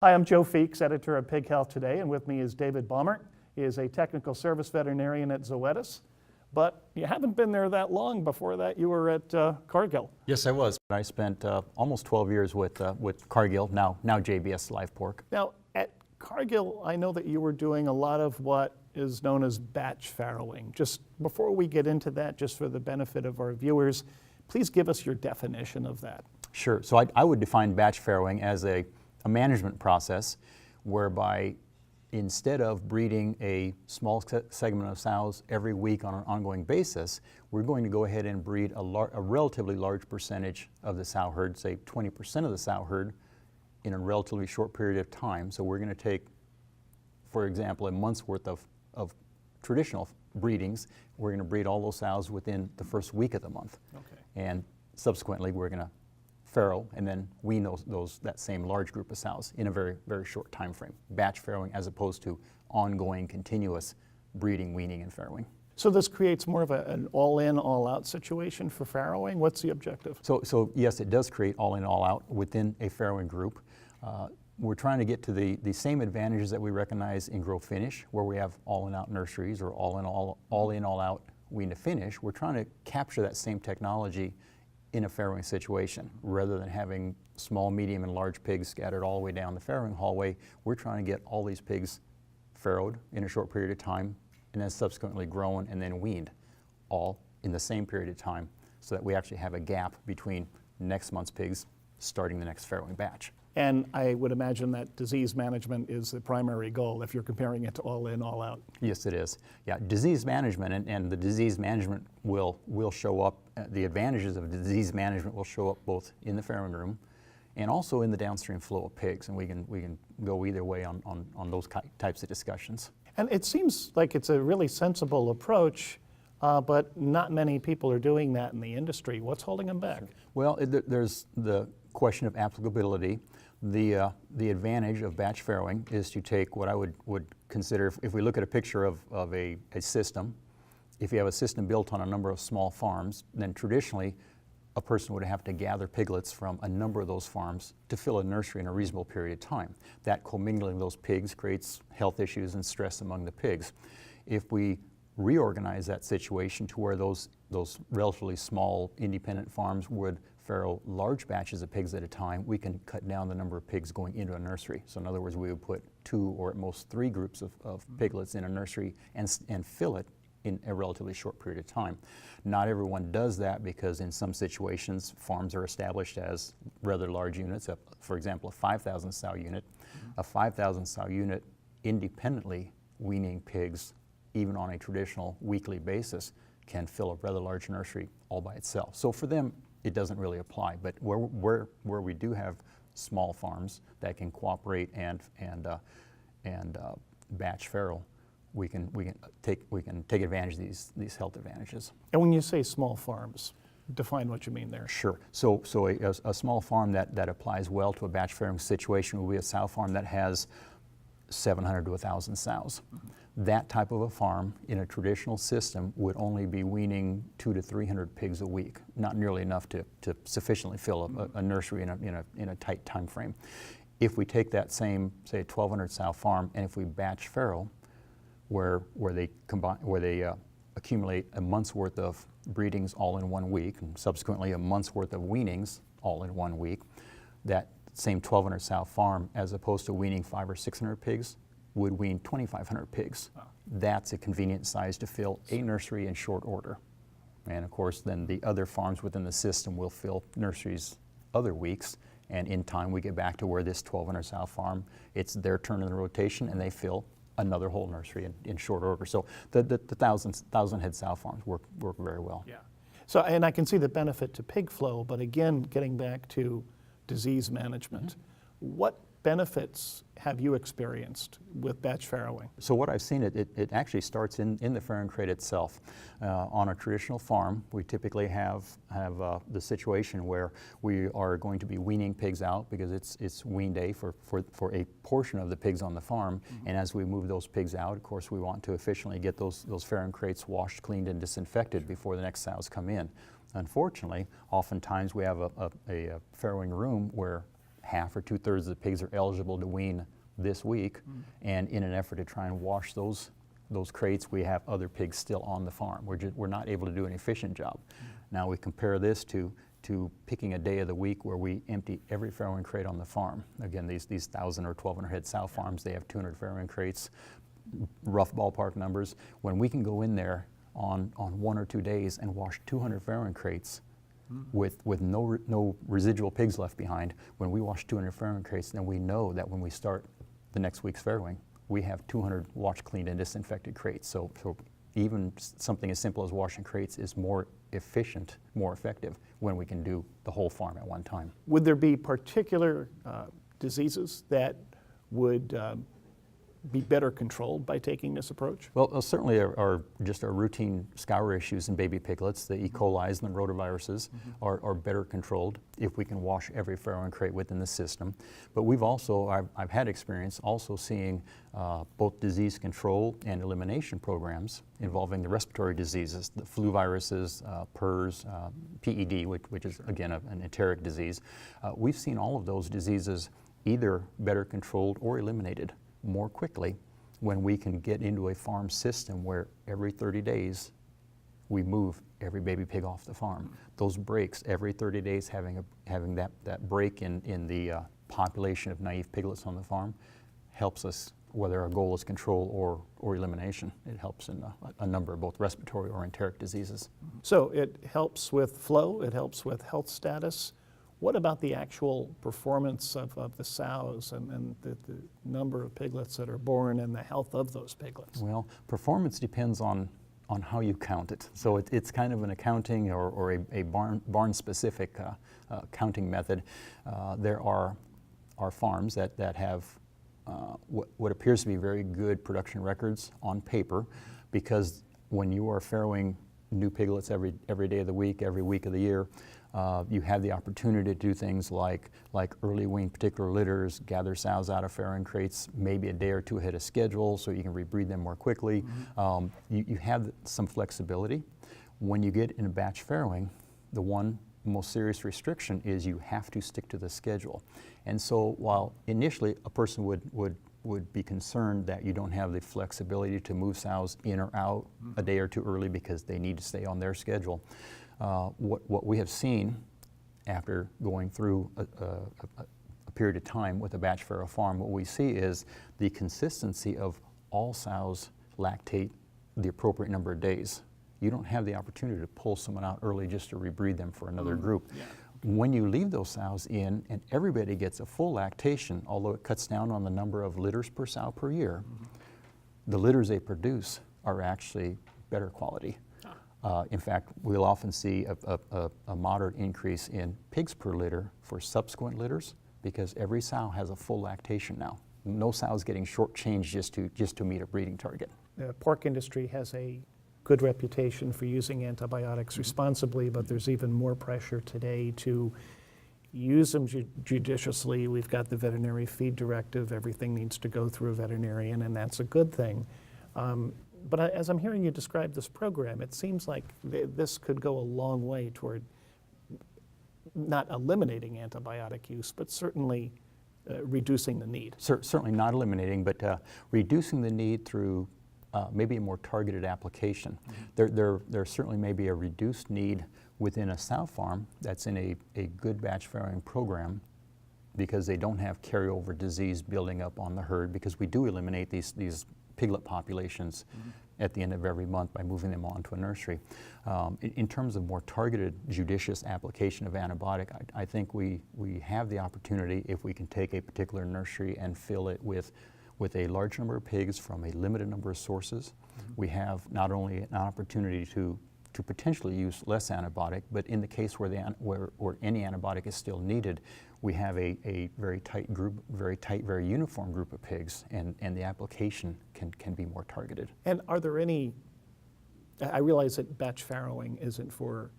Hi, I'm Joe Feeks, editor of Pig Health Today, and with me is David Baumert. He is a technical service veterinarian at Zoetis, but you haven't been there that long. Before that, you were at Cargill. Yes, I was. I spent almost 12 years with Cargill, now JBS Live Pork. Now, at Cargill, I know that you were doing a lot of what is known as batch farrowing. Just before we get into that, just for the benefit of our viewers, please give us your definition of that. Sure. So I would define batch farrowing as a management process whereby instead of breeding a small segment of sows every week on an ongoing basis, we're going to go ahead and breed a relatively large percentage of the sow herd, say 20% of the sow herd, in a relatively short period of time. So we're going to take, for example, a month's worth of traditional breedings. We're going to breed all those sows within the first week of the month. Okay. And subsequently, we're going to farrow and then wean that same large group of sows in a very, very short time frame. Batch farrowing as opposed to ongoing, continuous breeding, weaning, and farrowing. So this creates more of an all-in, all-out situation for farrowing? What's the objective? So yes, it does create all-in, all-out within a farrowing group. We're trying to get to the same advantages that we recognize in grow finish, where we have all-in-out nurseries or all-in, all-out wean to finish. We're trying to capture that same technology in a farrowing situation. Rather than having small, medium, and large pigs scattered all the way down the farrowing hallway, we're trying to get all these pigs farrowed in a short period of time and then subsequently grown and then weaned all in the same period of time so that we actually have a gap between next month's pigs starting the next farrowing batch. And I would imagine that disease management is the primary goal if you're comparing it to all in, all out. Yes, it is. Yeah, disease management and the disease management will show up, the advantages of disease management will show up both in the farrowing room and also in the downstream flow of pigs, and we can go either way on those types of discussions. And it seems like it's a really sensible approach, but not many people are doing that in the industry. What's holding them back? Well, there's the question of applicability. The advantage of batch farrowing is to take what I would consider, if we look at a picture of a system, if you have a system built on a number of small farms, then traditionally a person would have to gather piglets from a number of those farms to fill a nursery in a reasonable period of time. That commingling those pigs creates health issues and stress among the pigs. If we reorganize that situation to where those relatively small independent farms would farrow large batches of pigs at a time, we can cut down the number of pigs going into a nursery. So in other words, we would put 2 or at most 3 groups of piglets in a nursery and fill it in a relatively short period of time. Not everyone does that because in some situations farms are established as rather large units. For example, a 5,000 sow unit. A 5,000 sow unit independently weaning pigs, even on a traditional weekly basis, can fill a rather large nursery all by itself. So for them, it doesn't really apply. But where we do have small farms that can cooperate and batch farrow, we can take advantage of these health advantages. And when you say small farms, define what you mean there. Sure. So a small farm that applies well to a batch farrowing situation will be a sow farm that has 700 to 1,000 sows. That type of a farm in a traditional system would only be weaning 200 to 300 pigs a week, not nearly enough to sufficiently fill a nursery in a tight time frame. If we take that same, say, 1,200 sow farm, and if we batch farrow, where they accumulate a month's worth of breedings all in 1 week, and subsequently a month's worth of weanings all in 1 week, that same 1,200 sow farm, as opposed to weaning 500 or 600 pigs, would wean 2,500 pigs. Wow. That's a convenient size to fill a nursery in short order. And of course, then the other farms within the system will fill nurseries other weeks, and in time we get back to where this 1,200 sow farm, it's their turn in the rotation, and they fill another whole nursery in short order. So the 1,000 head sow farms work very well. Yeah. So, and I can see the benefit to pig flow, but again, getting back to disease management, what benefits have you experienced with batch farrowing? So what I've seen, it actually starts in the farrowing crate itself. On a traditional farm, we typically have the situation where we are going to be weaning pigs out because it's wean day for a portion of the pigs on the farm. And as we move those pigs out, of course, we want to efficiently get those farrowing crates washed, cleaned, and disinfected before the next sows come in. Unfortunately, oftentimes we have a farrowing room where half or 2/3 of the pigs are eligible to wean this week, and in an effort to try and wash those crates, we have other pigs still on the farm. We're not able to do an efficient job. Now we compare this to picking a day of the week where we empty every farrowing crate on the farm. Again, these 1,000 or 1,200 head sow farms, they have 200 farrowing crates, rough ballpark numbers. When we can go in there on 1 or 2 days and wash 200 farrowing crates with no residual pigs left behind, when we wash 200 farrowing crates, then we know that when we start the next week's farrowing, we have 200 washed, cleaned, and disinfected crates. So even something as simple as washing crates is more efficient, more effective when we can do the whole farm at one time. Would there be particular diseases that would be better controlled by taking this approach? Well, certainly our routine scour issues in baby piglets, the E. coli's and the rotaviruses, are better controlled if we can wash every farrowing crate within the system. But we've also, I've had experience also seeing both disease control and elimination programs involving the respiratory diseases, the flu viruses, PRRS, PED, which is again an enteric disease. We've seen all of those diseases either better controlled or eliminated more quickly when we can get into a farm system where every 30 days we move every baby pig off the farm. Those breaks every 30 days, having that break in the population of naive piglets on the farm helps us, whether our goal is control or elimination. It helps in a number of both respiratory or enteric diseases. So it helps with flow, it helps with health status. What about the actual performance of the sows and the number of piglets that are born and the health of those piglets? Well, performance depends on how you count it. So it's kind of an accounting or a barn-specific counting method. There are farms that have what appears to be very good production records on paper, because when you are farrowing new piglets every day of the week, every week of the year, you have the opportunity to do things like early wean particular litters, gather sows out of farrowing crates maybe a day or two ahead of schedule so you can rebreed them more quickly. You have some flexibility. When you get into batch farrowing, the one most serious restriction is you have to stick to the schedule. And so while initially a person would be concerned that you don't have the flexibility to move sows in or out a day or two early because they need to stay on their schedule, what we have seen after going through a period of time with a batch farrow farm, what we see is the consistency of all sows lactate the appropriate number of days. You don't have the opportunity to pull someone out early just to rebreed them for another group. Yeah. When you leave those sows in and everybody gets a full lactation, although it cuts down on the number of litters per sow per year, the litters they produce are actually better quality. In fact, we'll often see a moderate increase in pigs per litter for subsequent litters because every sow has a full lactation now. No sow is getting shortchanged just to meet a breeding target. The pork industry has a good reputation for using antibiotics responsibly, but there's even more pressure today to use them judiciously. We've got the veterinary feed directive. Everything needs to go through a veterinarian, and that's a good thing. But as I'm hearing you describe this program, it seems like this could go a long way toward not eliminating antibiotic use, but certainly reducing the need. Certainly not eliminating, but reducing the need through maybe a more targeted application. There certainly may be a reduced need within a sow farm that's in a good batch farrowing program because they don't have carryover disease building up on the herd, because we do eliminate these piglet populations at the end of every month by moving them on to a nursery. In terms of more targeted, judicious application of antibiotic, I think we have the opportunity, if we can take a particular nursery and fill it with a large number of pigs from a limited number of sources. We have not only an opportunity to potentially use less antibiotic, but in the case where any antibiotic is still needed, we have a very tight group, very uniform group of pigs, and the application can be more targeted. And are there any, I realize that batch farrowing isn't for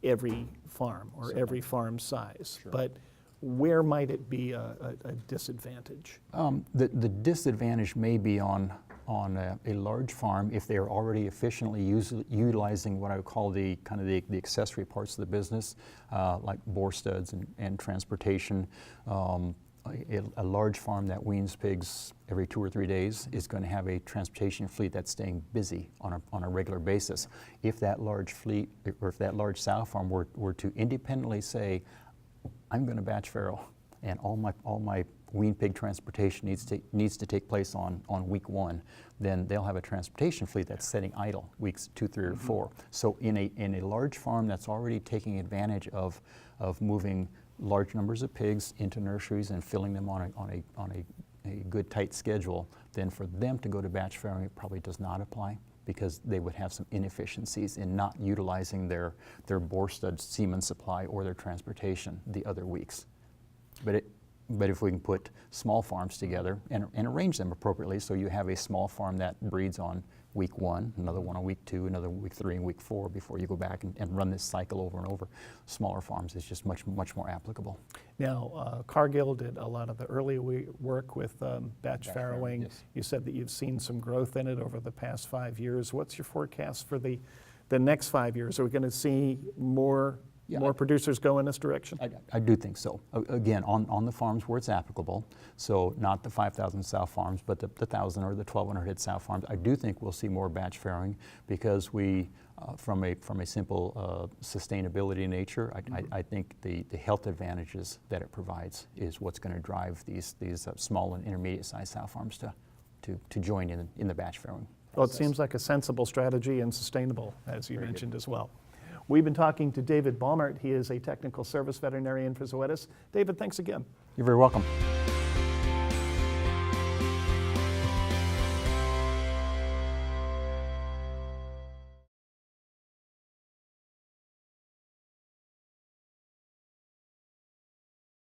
every farm or every farm size, but where might it be a disadvantage? The disadvantage may be on a large farm, if they are already efficiently utilizing what I would call the kind of the accessory parts of the business, like bore studs and transportation, a large farm that weans pigs every 2 or 3 days is going to have a transportation fleet that's staying busy on a regular basis. If that large fleet, or if that large sow farm were to independently say, I'm going to batch farrow, and all my wean pig transportation needs to take place on week 1, then they'll have a transportation fleet that's sitting idle weeks 2, 3, or 4. So in a large farm that's already taking advantage of moving large numbers of pigs into nurseries and filling them on a good tight schedule, then for them to go to batch farrowing, it probably does not apply, because they would have some inefficiencies in not utilizing their bore stud semen supply or their transportation the other weeks. But if we can put small farms together and arrange them appropriately, so you have a small farm that breeds on week 1, another one on week 2, another week 3, and week 4 before you go back and run this cycle over and over. Smaller farms is just much more applicable. Now, Cargill did a lot of the early work with batch farrowing. Yes. You said that you've seen some growth in it over the past 5 years. What's your forecast for the next 5 years? Are we going to see more producers go in this direction? I do think so. Again, on the farms where it's applicable, so not the 5,000 sow farms, but the 1,000 or the 1,200 head sow farms, I do think we'll see more batch farrowing, because we, from a simple sustainability nature, I think the health advantages that it provides is what's going to drive these small and intermediate sized sow farms to join in the batch farrowing process. Well, it seems like a sensible strategy and sustainable, as you mentioned as well. We've been talking to David Baumert. He is a technical service veterinarian for Zoetis. David, thanks again. You're very welcome.